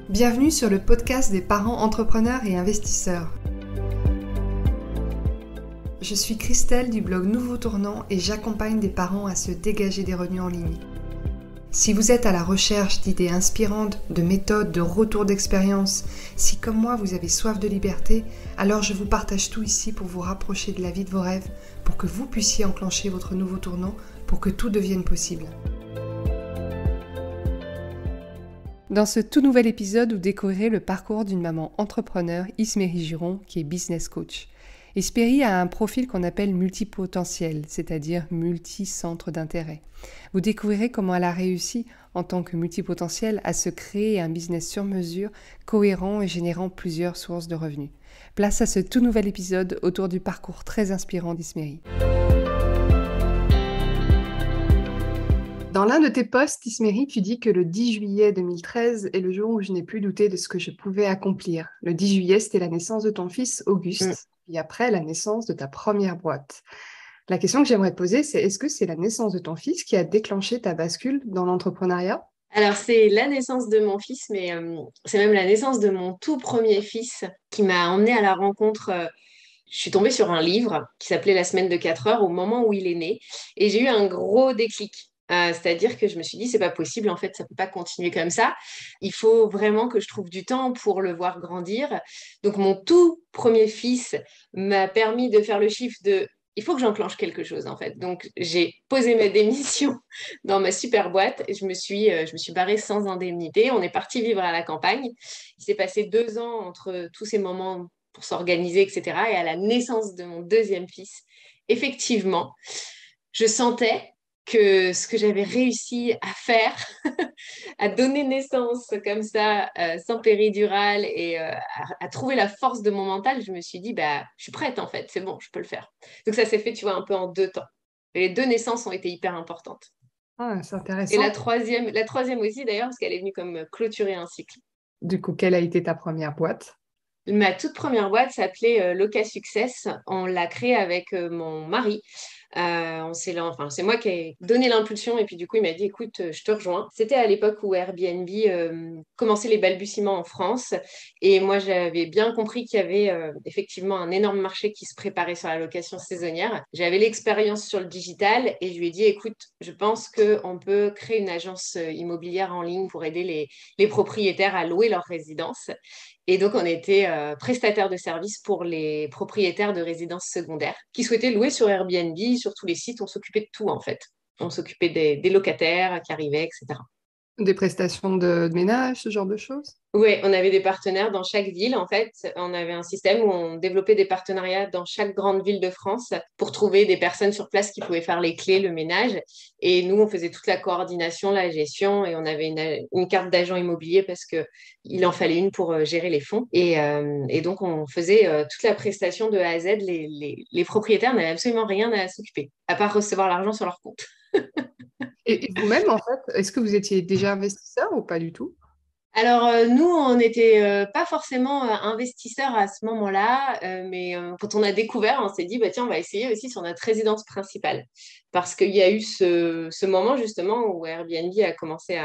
Bienvenue sur le podcast des parents entrepreneurs et investisseurs. Je suis Christelle du blog Nouveau Tournant et j'accompagne des parents à se dégager des revenus en ligne. Si vous êtes à la recherche d'idées inspirantes, de méthodes, de retours d'expérience, si comme moi vous avez soif de liberté, alors je vous partage tout ici pour vous rapprocher de la vie de vos rêves, pour que vous puissiez enclencher votre nouveau tournant, pour que tout devienne possible. Dans ce tout nouvel épisode, vous découvrirez le parcours d'une maman entrepreneur, Isméry Juron, qui est business coach. Isméry a un profil qu'on appelle multipotentiel, c'est-à-dire multi-centre d'intérêt. Vous découvrirez comment elle a réussi, en tant que multipotentiel, à se créer un business sur mesure, cohérent et générant plusieurs sources de revenus. Place à ce tout nouvel épisode autour du parcours très inspirant d'Isméry. Dans l'un de tes posts, Isméry, tu dis que le 10 juillet 2013 est le jour où je n'ai plus douté de ce que je pouvais accomplir. Le 10 juillet, c'était la naissance de ton fils, Auguste, puis après la naissance de ta première boîte. La question que j'aimerais te poser, c'est est-ce que c'est la naissance de ton fils qui a déclenché ta bascule dans l'entrepreneuriat ? Alors, c'est la naissance de mon fils, mais c'est même la naissance de mon tout premier fils qui m'a emmenée à la rencontre. Je suis tombée sur un livre qui s'appelait La semaine de 4 heures au moment où il est né. Et j'ai eu un gros déclic. C'est-à-dire que je me suis dit, c'est pas possible, en fait, ça peut pas continuer comme ça. Il faut vraiment que je trouve du temps pour le voir grandir. Donc, mon tout premier fils m'a permis de faire le chiffre de il faut que j'enclenche quelque chose, en fait. Donc, j'ai posé ma démission dans ma super boîte et je me suis barrée sans indemnité. On est parti vivre à la campagne. Il s'est passé 2 ans entre tous ces moments pour s'organiser, etc. Et à la naissance de mon deuxième fils, effectivement, je sentais que ce que j'avais réussi à faire, à donner naissance comme ça, sans péridurale et à trouver la force de mon mental, je me suis dit, bah, je suis prête en fait, c'est bon, je peux le faire. Donc ça s'est fait, tu vois, un peu en 2 temps. Et les 2 naissances ont été hyper importantes. Ah, c'est Et la intéressant. troisième aussi d'ailleurs, parce qu'elle est venue comme clôturer un cycle. Du coup, quelle a été ta première boîte ? Ma toute première boîte s'appelait Loca Success. On l'a créée avec mon mari. C'est moi qui ai donné l'impulsion et puis du coup il m'a dit écoute, je te rejoins. C'était à l'époque où Airbnb commençait les balbutiements en France et moi j'avais bien compris qu'il y avait effectivement un énorme marché qui se préparait sur la location saisonnière. J'avais l'expérience sur le digital et je lui ai dit écoute, je pense qu'on peut créer une agence immobilière en ligne pour aider les propriétaires à louer leur résidence. Et donc, on était prestataire de services pour les propriétaires de résidences secondaires qui souhaitaient louer sur Airbnb, sur tous les sites. On s'occupait de tout, en fait. On s'occupait des locataires qui arrivaient, etc. Des prestations de ménage, ce genre de choses ? Oui, on avait des partenaires dans chaque ville. En fait, on avait un système où on développait des partenariats dans chaque grande ville de France pour trouver des personnes sur place qui pouvaient faire les clés, le ménage. Et nous, on faisait toute la coordination, la gestion, et on avait une carte d'agent immobilier parce que il en fallait une pour gérer les fonds. Et donc, on faisait toute la prestation de A à Z. Les propriétaires n'avaient absolument rien à s'occuper, à part recevoir l'argent sur leur compte. Et vous-même, en fait, est-ce que vous étiez déjà investisseur ou pas du tout ? Alors, nous, on n'était pas forcément investisseurs à ce moment-là, mais quand on a découvert, on s'est dit, bah, tiens, on va essayer aussi sur notre résidence principale. Parce qu'il y a eu ce moment, justement, où Airbnb a commencé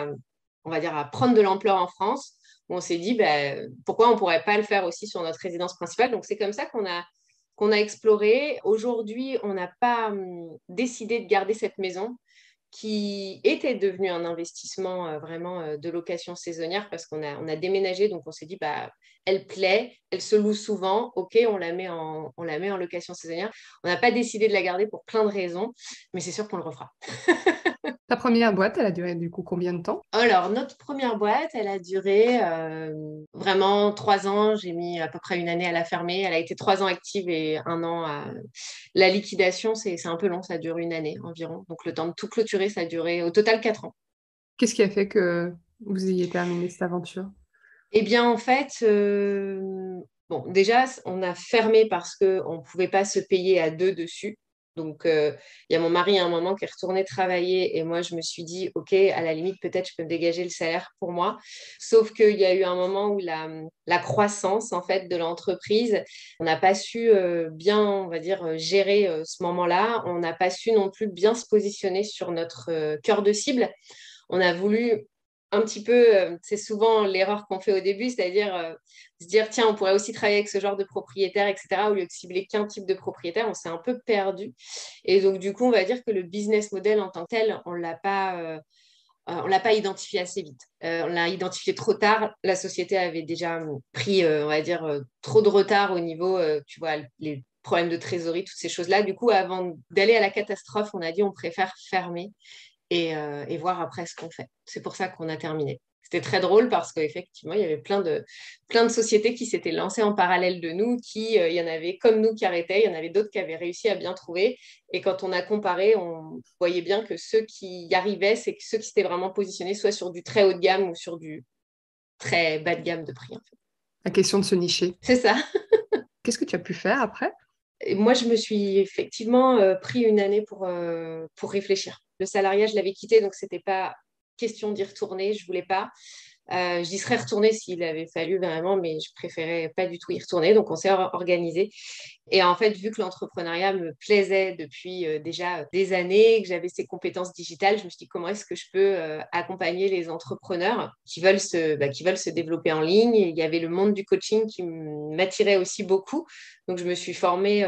on va dire, à prendre de l'ampleur en France, où on s'est dit, bah, pourquoi on ne pourrait pas le faire aussi sur notre résidence principale. Donc, c'est comme ça qu'on a exploré. Aujourd'hui, on n'a pas décidé de garder cette maison qui était devenu un investissement vraiment de location saisonnière parce qu'on a déménagé, donc on s'est dit, bah, elle plaît, elle se loue souvent, ok, on la met en location saisonnière. On n'a pas décidé de la garder pour plein de raisons, mais c'est sûr qu'on le refera. Ta première boîte, elle a duré du coup combien de temps ? Alors, notre première boîte, elle a duré vraiment 3 ans. J'ai mis à peu près une année à la fermer. Elle a été 3 ans active et 1 an à la liquidation. C'est un peu long, ça dure une année environ. Donc, le temps de tout clôturer, ça a duré au total 4 ans. Qu'est-ce qui a fait que vous ayez terminé cette aventure ? Eh bien, en fait, bon, déjà, on a fermé parce qu'on ne pouvait pas se payer à deux dessus. Donc, il y a mon mari à un moment qui est retourné travailler et moi, je me suis dit, OK, à la limite, peut-être je peux me dégager le salaire pour moi. Sauf qu'il y a eu un moment où la croissance, en fait, de l'entreprise, on n'a pas su bien, on va dire, gérer ce moment-là. On n'a pas su non plus bien se positionner sur notre cœur de cible. On a voulu un petit peu, c'est souvent l'erreur qu'on fait au début, c'est-à-dire se dire, tiens, on pourrait aussi travailler avec ce genre de propriétaire, etc., au lieu de cibler qu'un type de propriétaire, on s'est un peu perdu. Et donc, du coup, on va dire que le business model en tant que tel, on l'a pas identifié assez vite. On l'a identifié trop tard. La société avait déjà pris, on va dire, trop de retard au niveau, tu vois, les problèmes de trésorerie, toutes ces choses-là. Du coup, avant d'aller à la catastrophe, on a dit on préfère fermer et voir après ce qu'on fait. C'est pour ça qu'on a terminé. C'était très drôle parce qu'effectivement, il y avait plein de sociétés qui s'étaient lancées en parallèle de nous, il y en avait comme nous qui arrêtaient, il y en avait d'autres qui avaient réussi à bien trouver. Et quand on a comparé, on voyait bien que ceux qui y arrivaient, c'est que ceux qui s'étaient vraiment positionnés soit sur du très haut de gamme ou sur du très bas de gamme de prix, en fait. La question de se nicher. C'est ça. Qu'est-ce que tu as pu faire après? Et moi, je me suis effectivement pris une année pour réfléchir. Le salariat, je l'avais quitté, donc c'était pas question d'y retourner. Je voulais pas. J'y serais retournée s'il avait fallu vraiment, mais je préférais pas du tout y retourner. Donc, on s'est organisé. Et en fait, vu que l'entrepreneuriat me plaisait depuis déjà des années, que j'avais ces compétences digitales, je me suis dit comment est-ce que je peux accompagner les entrepreneurs qui veulent se développer en ligne. Et il y avait le monde du coaching qui m'attirait aussi beaucoup. Donc, je me suis formée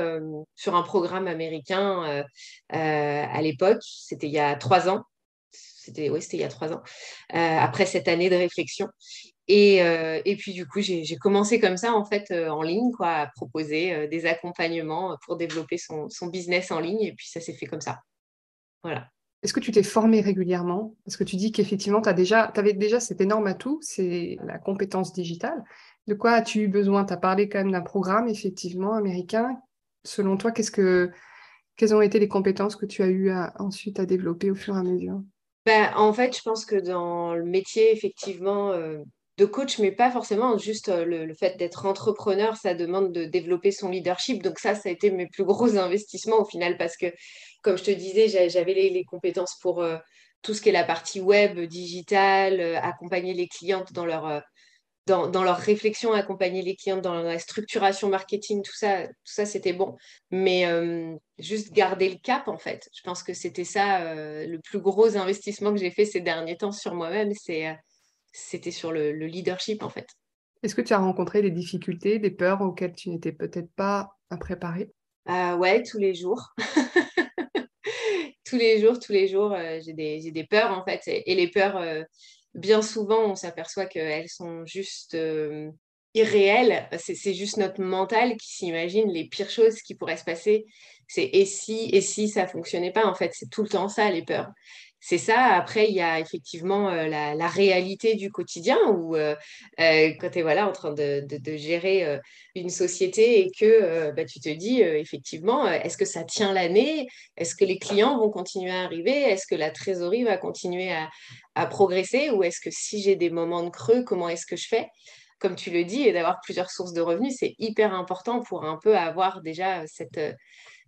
sur un programme américain à l'époque. C'était il y a 3 ans. C'était il y a 3 ans, après cette année de réflexion. Et puis, du coup, j'ai commencé comme ça, en fait, en ligne, quoi, à proposer des accompagnements pour développer son business en ligne. Et puis, ça s'est fait comme ça. Voilà. Est-ce que tu t'es formé régulièrement? Parce que tu dis qu'effectivement, tu avais déjà cet énorme atout, c'est la compétence digitale. De quoi as-tu eu besoin? Tu as parlé quand même d'un programme, effectivement, américain. Selon toi, quelles ont été les compétences que tu as eu ensuite à développer au fur et à mesure? Ben, en fait, je pense que dans le métier, effectivement, de coach, mais pas forcément, juste le fait d'être entrepreneur, ça demande de développer son leadership. Donc ça a été mes plus gros investissements au final, parce que, comme je te disais, j'avais les compétences pour tout ce qui est la partie web, digitale, accompagner les clientes dans leur réflexion, accompagner les clients dans la structuration marketing, tout ça c'était bon. Mais juste garder le cap, en fait. Je pense que c'était ça le plus gros investissement que j'ai fait ces derniers temps sur moi-même, c'était sur le leadership, en fait. Est-ce que tu as rencontré des difficultés, des peurs auxquelles tu n'étais peut-être pas préparée? Ouais, tous les jours. Tous les jours, j'ai des peurs, en fait. Et les peurs, bien souvent, on s'aperçoit qu'elles sont juste irréelles. C'est juste notre mental qui s'imagine les pires choses qui pourraient se passer. C'est et si ça fonctionnait pas, en fait. C'est tout le temps ça, les peurs. C'est ça. Après, il y a effectivement la réalité du quotidien où quand tu es voilà, en train de gérer une société et que bah, tu te dis effectivement, est-ce que ça tient l'année? Est-ce que les clients vont continuer à arriver? Est-ce que la trésorerie va continuer à progresser? Ou est-ce que si j'ai des moments de creux, comment est-ce que je fais? Comme tu le dis, et d'avoir plusieurs sources de revenus, c'est hyper important pour un peu avoir déjà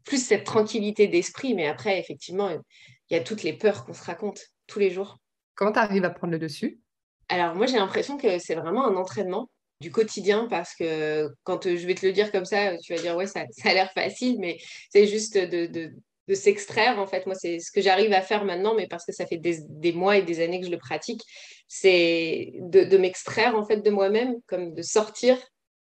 plus cette tranquillité d'esprit. Mais après, effectivement, il y a toutes les peurs qu'on se raconte tous les jours. Comment tu arrives à prendre le dessus? Alors moi, j'ai l'impression que c'est vraiment un entraînement du quotidien parce que quand je vais te le dire comme ça, tu vas dire ouais, ça a l'air facile, mais c'est juste de s'extraire. En fait, moi, c'est ce que j'arrive à faire maintenant, mais parce que ça fait des mois et des années que je le pratique, c'est de m'extraire en fait de moi-même, comme de sortir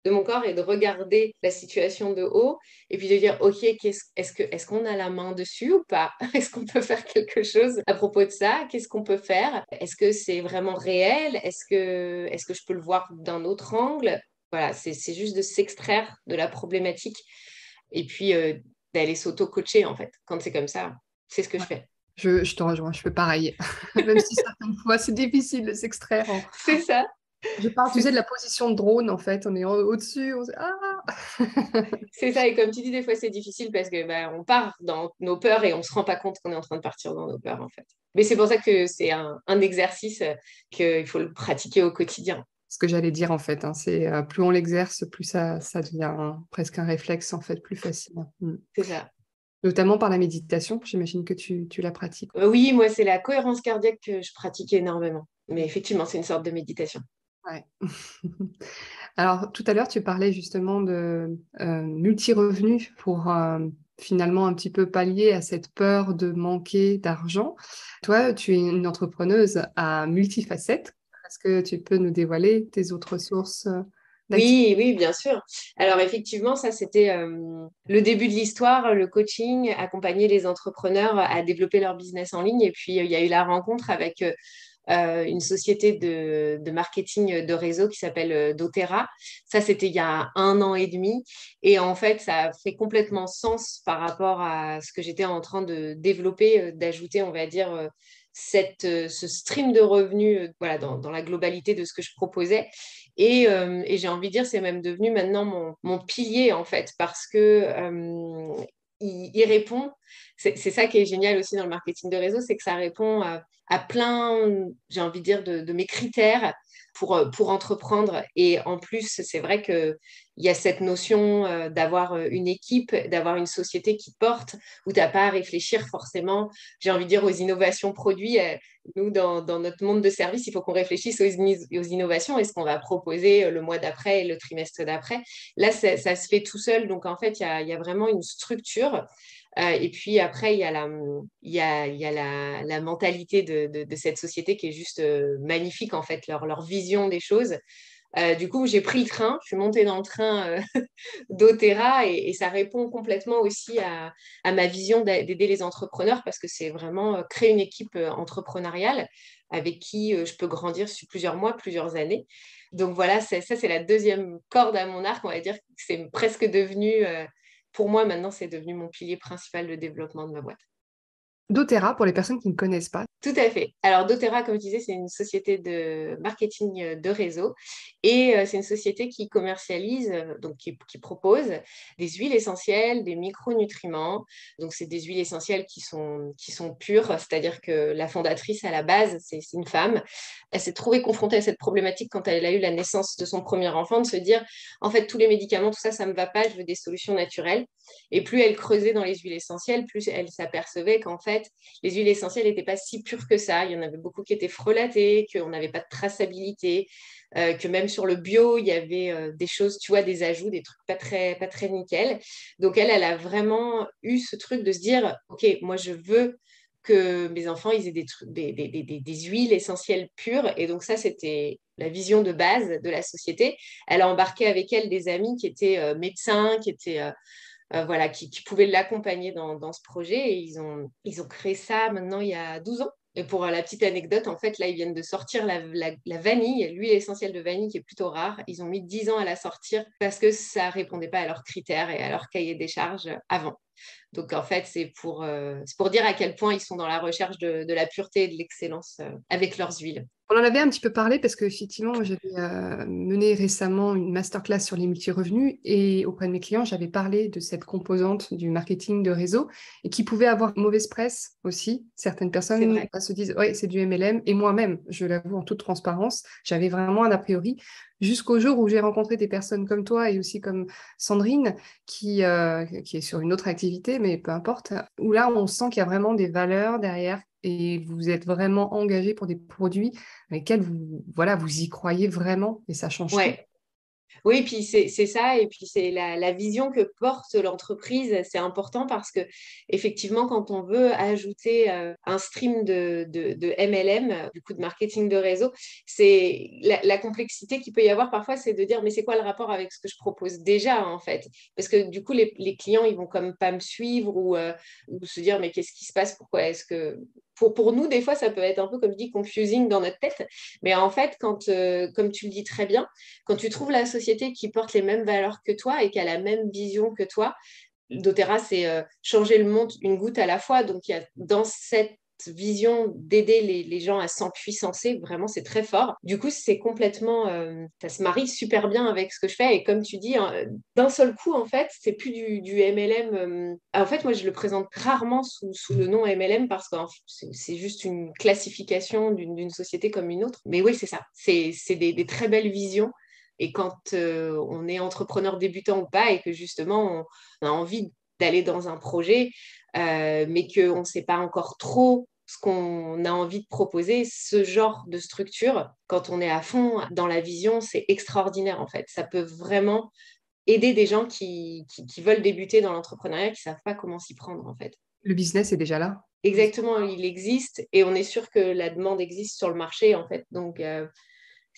de mon corps et de regarder la situation de haut et puis de dire ok, est-ce qu'on a la main dessus ou pas? Est-ce qu'on peut faire quelque chose à propos de ça? Qu'est-ce qu'on peut faire? Est-ce que c'est vraiment réel? Est-ce que je peux le voir d'un autre angle? Voilà, c'est juste de s'extraire de la problématique et puis d'aller s'auto-coacher en fait. Quand c'est comme ça, c'est ce que je Ouais. fais. Je te rejoins, je fais pareil. Même si certaines fois, c'est difficile de s'extraire. C'est ça. Je parle, tu C'est sais, de la position de drone, en fait. On est au-dessus, on se... Ah! c'est ça. Et comme tu dis, des fois, c'est difficile parce que bah, on part dans nos peurs et on se rend pas compte qu'on est en train de partir dans nos peurs en fait. Mais c'est pour ça que c'est un exercice qu'il faut le pratiquer au quotidien. Ce que j'allais dire, en fait, hein, c'est plus on l'exerce, plus ça devient presque un réflexe, en fait, plus facile. Mm. C'est ça. Notamment par la méditation, j'imagine que tu la pratiques. Oui, moi, c'est la cohérence cardiaque que je pratique énormément. Mais effectivement, c'est une sorte de méditation. Ouais. Alors, tout à l'heure, tu parlais justement de multi-revenus pour finalement un petit peu pallier à cette peur de manquer d'argent. Toi, tu es une entrepreneuse à multifacettes, Est-ce que tu peux nous dévoiler tes autres sources d'activité? Oui, oui, bien sûr. Alors effectivement, ça c'était le début de l'histoire, le coaching, accompagner les entrepreneurs à développer leur business en ligne. Et puis il y a eu la rencontre avec une société de marketing de réseau qui s'appelle doTERRA. Ça, c'était il y a 1 an et demi. Et en fait, ça a fait complètement sens par rapport à ce que j'étais en train de développer, d'ajouter, on va dire, ce stream de revenus voilà, dans la globalité de ce que je proposais. Et j'ai envie de dire, c'est même devenu maintenant mon pilier, en fait, parce que il répond. C'est ça qui est génial aussi dans le marketing de réseau, c'est que ça répond à plein, j'ai envie de dire, de mes critères pour entreprendre. Et en plus, c'est vrai qu'il y a cette notion d'avoir une équipe, d'avoir une société qui porte, où tu n'as pas à réfléchir forcément, j'ai envie de dire, aux innovations produits. Nous, dans notre monde de service, il faut qu'on réfléchisse aux innovations et ce qu'on va proposer le mois d'après et le trimestre d'après. Là, ça se fait tout seul. Donc, en fait, il y a vraiment une structure. Et puis après, il y a la mentalité de cette société qui est juste magnifique, en fait, leur vision des choses. Du coup, j'ai pris le train, je suis montée dans le train doTERRA et ça répond complètement aussi à ma vision d'aider les entrepreneurs parce que c'est vraiment créer une équipe entrepreneuriale avec qui je peux grandir sur plusieurs mois, plusieurs années. Donc voilà, ça, c'est la deuxième corde à mon arc. On va dire que c'est presque devenu, pour moi maintenant, c'est devenu mon pilier principal de développement de ma boîte. doTERRA, pour les personnes qui ne connaissent pas. Tout à fait. Alors, doTERRA, comme je disais, c'est une société de marketing de réseau et c'est une société qui commercialise, donc qui propose des huiles essentielles, des micronutriments. Donc, c'est des huiles essentielles qui sont pures, c'est-à-dire que la fondatrice à la base, c'est une femme. Elle s'est trouvée confrontée à cette problématique quand elle a eu la naissance de son premier enfant, de se dire, en fait, tous les médicaments, tout ça, ça ne me va pas, je veux des solutions naturelles. Et plus elle creusait dans les huiles essentielles, plus elle s'apercevait qu'en fait, les huiles essentielles n'étaient pas si pures que ça. Il y en avait beaucoup qui étaient frelatées, qu'on n'avait pas de traçabilité, que même sur le bio, il y avait des choses, tu vois, des ajouts, des trucs pas très nickel. Donc elle a vraiment eu ce truc de se dire, OK, moi je veux que mes enfants ils aient des huiles essentielles pures. Et donc ça, c'était la vision de base de la société. Elle a embarqué avec elle des amis qui étaient médecins, qui étaient voilà, qui pouvaient l'accompagner dans ce projet. Et ils ont créé ça maintenant il y a 12 ans. Et pour la petite anecdote, en fait, là, ils viennent de sortir la vanille, l'huile essentielle de vanille qui est plutôt rare. Ils ont mis 10 ans à la sortir parce que ça ne répondait pas à leurs critères et à leur cahier des charges avant. Donc, en fait, c'est pour dire à quel point ils sont dans la recherche de la pureté et de l'excellence avec leurs huiles. On en avait un petit peu parlé parce qu'effectivement, j'avais mené récemment une masterclass sur les multirevenus et auprès de mes clients, j'avais parlé de cette composante du marketing de réseau et qui pouvait avoir une mauvaise presse aussi. Certaines C'est personnes vrai. se disent, ouais, c'est du MLM. Et moi-même, je l'avoue en toute transparence, j'avais vraiment un a priori jusqu'au jour où j'ai rencontré des personnes comme toi et aussi comme Sandrine qui est sur une autre activité, mais peu importe, où là, on sent qu'il y a vraiment des valeurs derrière et vous êtes vraiment engagé pour des produits avec lesquels vous, voilà, vous y croyez vraiment et ça change tout. Ouais. Oui, puis c'est ça, et puis c'est la vision que porte l'entreprise, c'est important parce que effectivement, quand on veut ajouter un stream de MLM, du coup de marketing de réseau, c'est la complexité qu'il peut y avoir parfois, c'est de dire mais c'est quoi le rapport avec ce que je propose déjà en fait? Parce que du coup, les clients, ils vont comme pas me suivre ou se dire mais qu'est-ce qui se passe? Pourquoi est-ce que pour nous, des fois, ça peut être un peu, comme je dis, confusing dans notre tête. Mais en fait, comme tu le dis très bien, quand tu trouves la société qui porte les mêmes valeurs que toi et qui a la même vision que toi, doTERRA, c'est changer le monde une goutte à la fois. Donc, il y a dans cette vision d'aider les gens à s'empuissancer, vraiment, c'est très fort. Du coup, c'est complètement, ça se marie super bien avec ce que je fais. Et comme tu dis, hein, d'un seul coup, en fait, c'est plus du MLM. En fait, moi, je le présente rarement sous le nom MLM parce que c'est juste une classification d'une société comme une autre. Mais oui, c'est ça. C'est des très belles visions. Et quand on est entrepreneur débutant ou pas et que justement on a envie d'aller dans un projet, mais qu'on ne sait pas encore trop ce qu'on a envie de proposer, ce genre de structure, quand on est à fond dans la vision, c'est extraordinaire en fait. Ça peut vraiment aider des gens qui veulent débuter dans l'entrepreneuriat, qui ne savent pas comment s'y prendre en fait. Le business est déjà là. Exactement, il existe et on est sûr que la demande existe sur le marché en fait. Donc,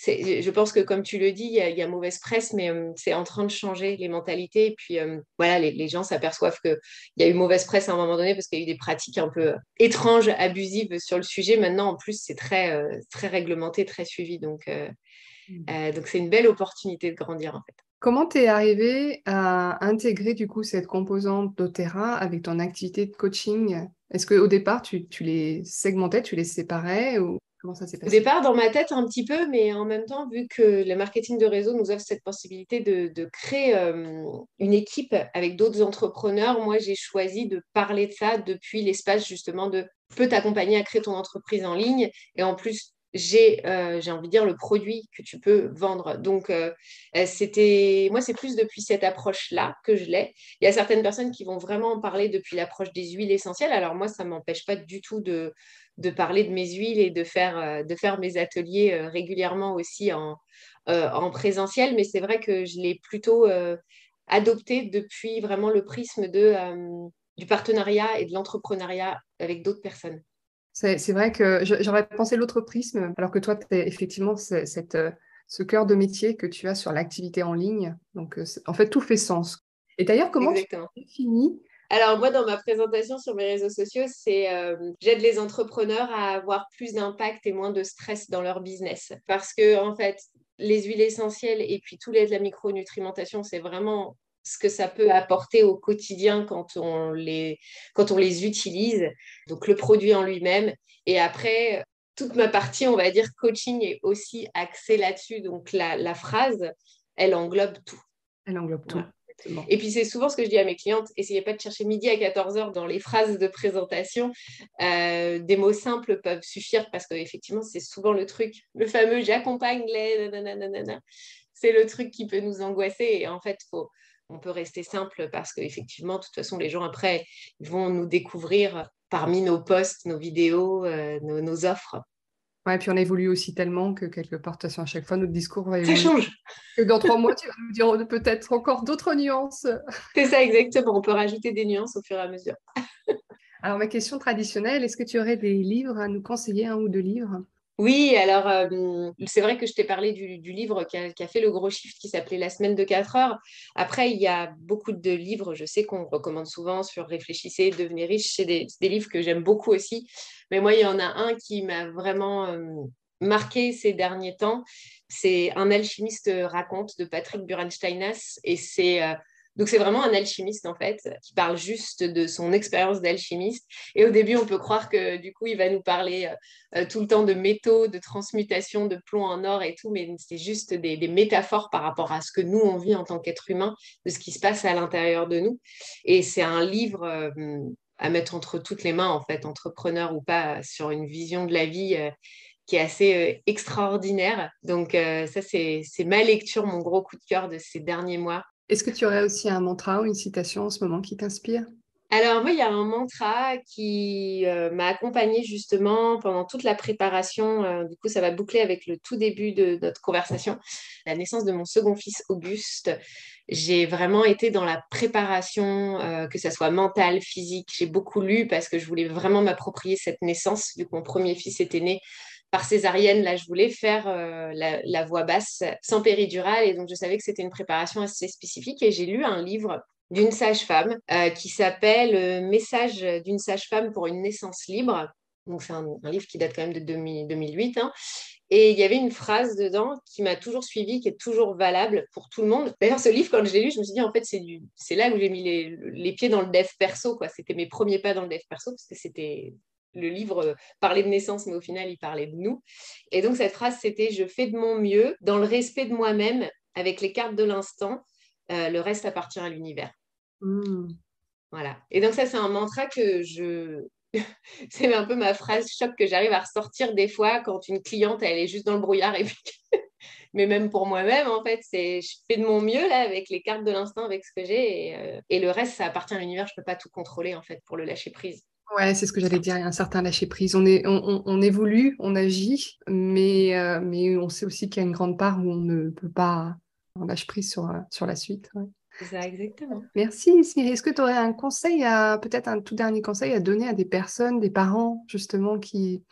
je pense que comme tu le dis, il y a mauvaise presse, mais c'est en train de changer les mentalités. Et puis voilà, les gens s'aperçoivent qu'il y a eu mauvaise presse à un moment donné parce qu'il y a eu des pratiques un peu étranges, abusives sur le sujet. Maintenant, en plus, c'est très réglementé, très suivi. Donc c'est une belle opportunité de grandir en fait. Comment t'es arrivé à intégrer du coup cette composante doTERRA avec ton activité de coaching? Est-ce qu'au départ, tu les segmentais, tu les séparais ou comment ça s'est Au passé? départ, dans ma tête, un petit peu, mais en même temps, vu que le marketing de réseau nous offre cette possibilité de créer une équipe avec d'autres entrepreneurs, moi, j'ai choisi de parler de ça depuis l'espace justement de je peux t'accompagner à créer ton entreprise en ligne. Et en plus, j'ai envie de dire le produit que tu peux vendre. Donc, moi, c'est plus depuis cette approche-là que je l'ai. Il y a certaines personnes qui vont vraiment en parler depuis l'approche des huiles essentielles. Alors moi, ça ne m'empêche pas du tout de parler de mes huiles et de faire mes ateliers régulièrement aussi en présentiel. Mais c'est vrai que je l'ai plutôt adopté depuis vraiment le prisme du partenariat et de l'entrepreneuriat avec d'autres personnes. C'est vrai que j'aurais pensé l'autre prisme, alors que toi, tu effectivement ce cœur de métier que tu as sur l'activité en ligne. Donc, en fait, tout fait sens. Et d'ailleurs, comment tu Exactement. définis? Alors moi, dans ma présentation sur mes réseaux sociaux, j'aide les entrepreneurs à avoir plus d'impact et moins de stress dans leur business. Parce que en fait, les huiles essentielles et puis tout l'aide de la micronutrimentation, c'est vraiment ce que ça peut apporter au quotidien quand on les utilise. Donc le produit en lui-même. Et après, toute ma partie, on va dire, coaching est aussi axée là-dessus. Donc la phrase, elle englobe tout. Elle englobe tout. Voilà. Exactement. Et puis, c'est souvent ce que je dis à mes clientes, essayez pas de chercher midi à 14 heures dans les phrases de présentation. Des mots simples peuvent suffire parce qu'effectivement, c'est souvent le truc, le fameux j'accompagne les nanana. C'est le truc qui peut nous angoisser. Et en fait, on peut rester simple parce qu'effectivement, de toute façon, les gens après, ils vont nous découvrir parmi nos posts, nos vidéos, nos offres. Ouais, puis on évolue aussi tellement que quelque part, de toute façon, à chaque fois, notre discours va Ça évoluer. change. Que dans 3 mois, tu vas nous dire peut-être encore d'autres nuances. C'est ça exactement. On peut rajouter des nuances au fur et à mesure. Alors, ma question traditionnelle, est-ce que tu aurais des livres à nous conseiller, un ou deux livres? Oui, alors c'est vrai que je t'ai parlé du livre qui a fait le gros shift qui s'appelait La semaine de 4 heures. Après, il y a beaucoup de livres, je sais qu'on recommande souvent sur Réfléchissez, devenez riche. C'est des livres que j'aime beaucoup aussi. Mais moi, il y en a un qui m'a vraiment marqué ces derniers temps. C'est Un alchimiste raconte de Patrick Burensteinas. Donc, c'est vraiment un alchimiste, en fait, qui parle juste de son expérience d'alchimiste. Et au début, on peut croire que, du coup, il va nous parler tout le temps de métaux, de transmutation de plomb en or et tout, mais c'est juste des métaphores par rapport à ce que nous, on vit en tant qu'être humain, de ce qui se passe à l'intérieur de nous. Et c'est un livre à mettre entre toutes les mains, en fait, entrepreneur ou pas, sur une vision de la vie qui est assez extraordinaire. Donc ça, c'est ma lecture, mon gros coup de cœur de ces derniers mois. Est-ce que tu aurais aussi un mantra ou une citation en ce moment qui t'inspire? Alors, moi, il y a un mantra qui m'a accompagnée justement pendant toute la préparation. Du coup, ça va boucler avec le tout début de notre conversation. La naissance de mon second fils, Auguste. J'ai vraiment été dans la préparation, que ça soit mentale, physique. J'ai beaucoup lu parce que je voulais vraiment m'approprier cette naissance, vu que mon premier fils était né par césarienne. Là, je voulais faire la voix basse sans péridurale. Et donc, je savais que c'était une préparation assez spécifique. Et j'ai lu un livre d'une sage-femme qui s'appelle Message d'une sage-femme pour une naissance libre. Donc, c'est un livre qui date quand même de 2008. Hein. Et il y avait une phrase dedans qui m'a toujours suivie, qui est toujours valable pour tout le monde. D'ailleurs, ce livre, quand je l'ai lu, je me suis dit, en fait, c'est là où j'ai mis les pieds dans le dev perso, quoi. C'était mes premiers pas dans le dev perso, parce que c'était le livre parlait de naissance, mais au final, il parlait de nous. Et donc, cette phrase, c'était, je fais de mon mieux dans le respect de moi-même, avec les cartes de l'instant. Le reste appartient à l'univers. Hmm. Voilà. Et donc ça, c'est un mantra que c'est un peu ma phrase choc que j'arrive à ressortir des fois quand une cliente, elle est juste dans le brouillard. Et puis... Mais même pour moi-même, en fait, je fais de mon mieux là avec les cartes de l'instinct, avec ce que j'ai. Et le reste, ça appartient à l'univers. Je ne peux pas tout contrôler, en fait, pour le lâcher prise. Ouais, c'est ce que j'allais dire. Il y a un certain lâcher-prise. On évolue, on agit, mais on sait aussi qu'il y a une grande part où on ne peut pas, on lâche prise sur la suite. Ouais. C'est ça, exactement. Merci, Smiri. Est-ce que tu aurais un conseil peut-être un tout dernier conseil à donner à des personnes, des parents, justement, qui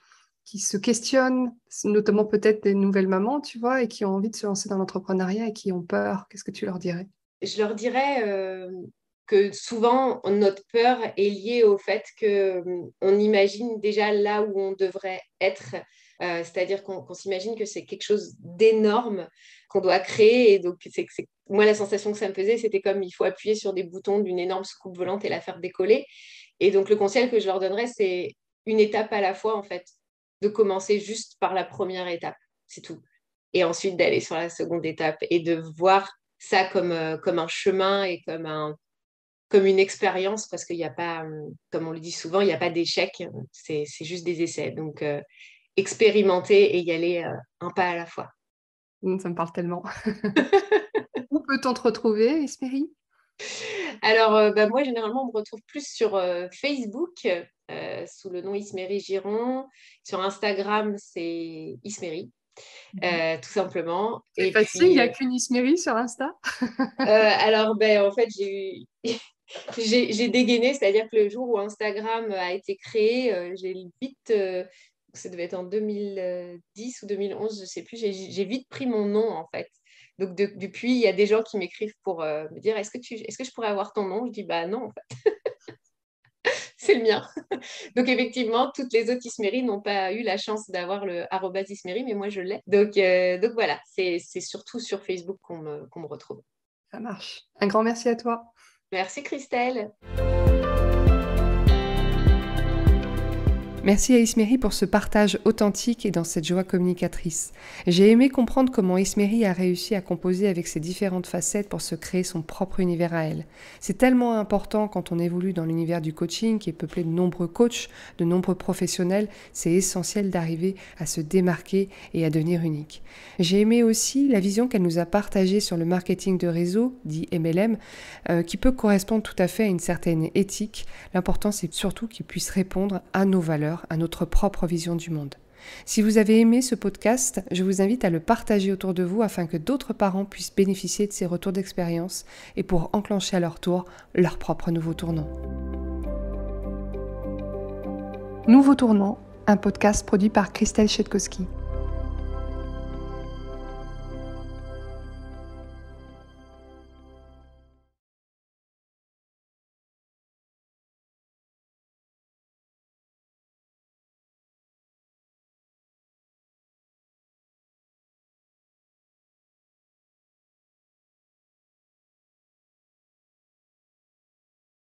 qui se questionnent, notamment peut-être des nouvelles mamans, tu vois, et qui ont envie de se lancer dans l'entrepreneuriat et qui ont peur? Qu'est-ce que tu leur dirais? Je leur dirais que souvent, notre peur est liée au fait qu'on imagine déjà là où on devrait être. C'est-à-dire qu'on s'imagine que c'est quelque chose d'énorme qu'on doit créer. Et donc, moi, la sensation que ça me faisait, c'était comme il faut appuyer sur des boutons d'une énorme soucoupe volante et la faire décoller. Et donc, le conseil que je leur donnerais, c'est une étape à la fois, en fait, de commencer juste par la première étape. C'est tout. Et ensuite d'aller sur la seconde étape et de voir ça comme un chemin et comme une expérience, parce qu'il n'y a pas, comme on le dit souvent, il n'y a pas d'échec, c'est juste des essais. Donc, expérimenter et y aller un pas à la fois. Ça me parle tellement. Où peut-on te retrouver, Isméry? Alors, moi, généralement, on me retrouve plus sur Facebook, sous le nom Isméry Giron. Sur Instagram, c'est Isméry, tout simplement. C'est Et facile, il n'y puis, a qu'une Isméry sur Insta. alors, en fait, j'ai dégainé, c'est-à-dire que le jour où Instagram a été créé, j'ai vite, ça devait être en 2010 ou 2011, je ne sais plus, j'ai vite pris mon nom en fait. Donc depuis, il y a des gens qui m'écrivent pour me dire est-ce que je pourrais avoir ton nom? Je dis bah non, en fait, c'est le mien. Donc effectivement, toutes les autres Isméry n'ont pas eu la chance d'avoir le arobase Isméry, mais moi je l'ai. Donc voilà, c'est surtout sur Facebook qu'on me retrouve. Ça marche. Un grand merci à toi. Merci Christelle. Merci à Isméry pour ce partage authentique et dans cette joie communicatrice. J'ai aimé comprendre comment Isméry a réussi à composer avec ses différentes facettes pour se créer son propre univers à elle. C'est tellement important quand on évolue dans l'univers du coaching qui est peuplé de nombreux coachs, de nombreux professionnels. C'est essentiel d'arriver à se démarquer et à devenir unique. J'ai aimé aussi la vision qu'elle nous a partagée sur le marketing de réseau, dit MLM, qui peut correspondre tout à fait à une certaine éthique. L'important, c'est surtout qu'il puisse répondre à nos valeurs, à notre propre vision du monde. Si vous avez aimé ce podcast, je vous invite à le partager autour de vous afin que d'autres parents puissent bénéficier de ces retours d'expérience et pour enclencher à leur tour leur propre nouveau tournant. Nouveau tournant, un podcast produit par Christelle Chetkowski.